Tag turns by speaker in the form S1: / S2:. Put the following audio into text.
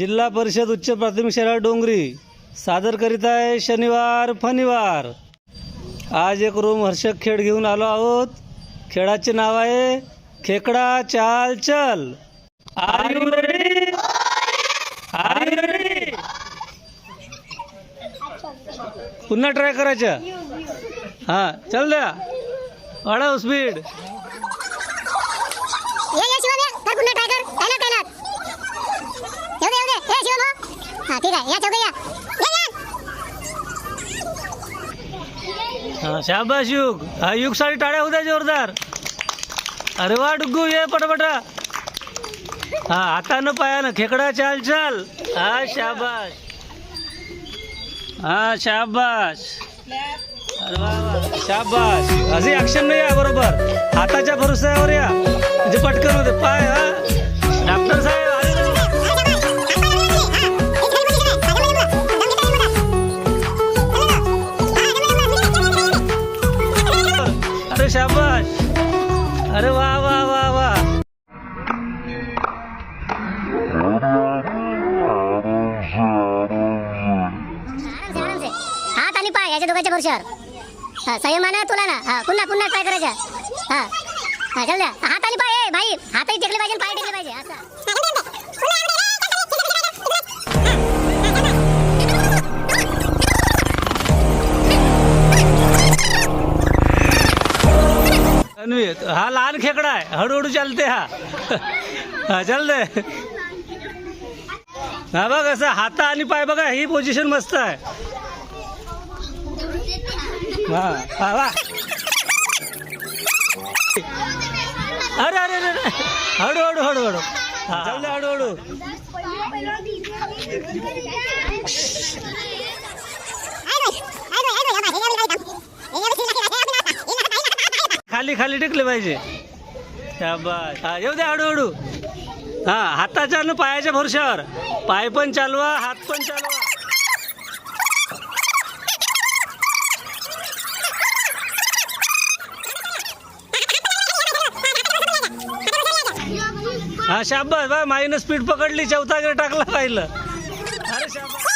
S1: जिल्हा परिषद उच्च प्राथमिक शाळा डोंगरी सादर करीत आहे शनिवार फनिवार। आज एक रोमहर्षक खेळ घेऊन आलो आहोत। खेळाचे नाव आहे खेकडा चाल चल। Are you ready? Are you ready? पुन्हा ट्राय करायचं। हां चल द्या, वाढव स्पीड।
S2: ये शिवम ये, कर पुन्हा ट्राय कर। टायलर येऊ दे ए शिवम। हां ठीक आहे, या चौघे या।
S1: हाँ शाबाश युग। हाँ युग सारी टाळ्या होत्या जोरदार। अरे वा डुग्गू ये पटापटा। हाँ हातानं पायानं खेकडा चाल चल। हाँ शाबाश, हाँ शाबाश। अरे वा वा शाबाश। असे ॲक्शन नाही आहे बरोबर, हाताच्या भरोश्यावर या म्हणजे पटकन होते पाय। हा डॉक्टर साहेब अरे शाबाश। अरे वाह वाह वाह वाह।
S2: हात आणि पाय याच्या दोघांच्या भरशावर। हां संयमानं तुला ना। हां पुन्हा पुन्हा ट्राय करायचं। हां हां चल द्या। हात आणि पाय ए भाई, हातही टेकले पाहिजे पाय टेकले पाहिजे असं।
S1: अन्वित हा लहान खेकडा आहे, हळूहळू चालते। हा हा चल दे। हा बघ असं हात आणि पाय बघा, ही पोझिशन मस्त आहे। हा हा वा। अरे अरे अरे हळू हळू हळू हळू। हा चल दे हळूहळू। खाली खाली टेकले पाहिजे। शाबाश। हा येऊ दे हळूहळू। हा हाताच्या आणि पायाच्या भरशावर, पाय पण चालवा हात पण चालवा। हा शाबाश बा, माईनं स्पीड पकडली, चौथा गेर टाकला पाहिलं। अरे शाबाश।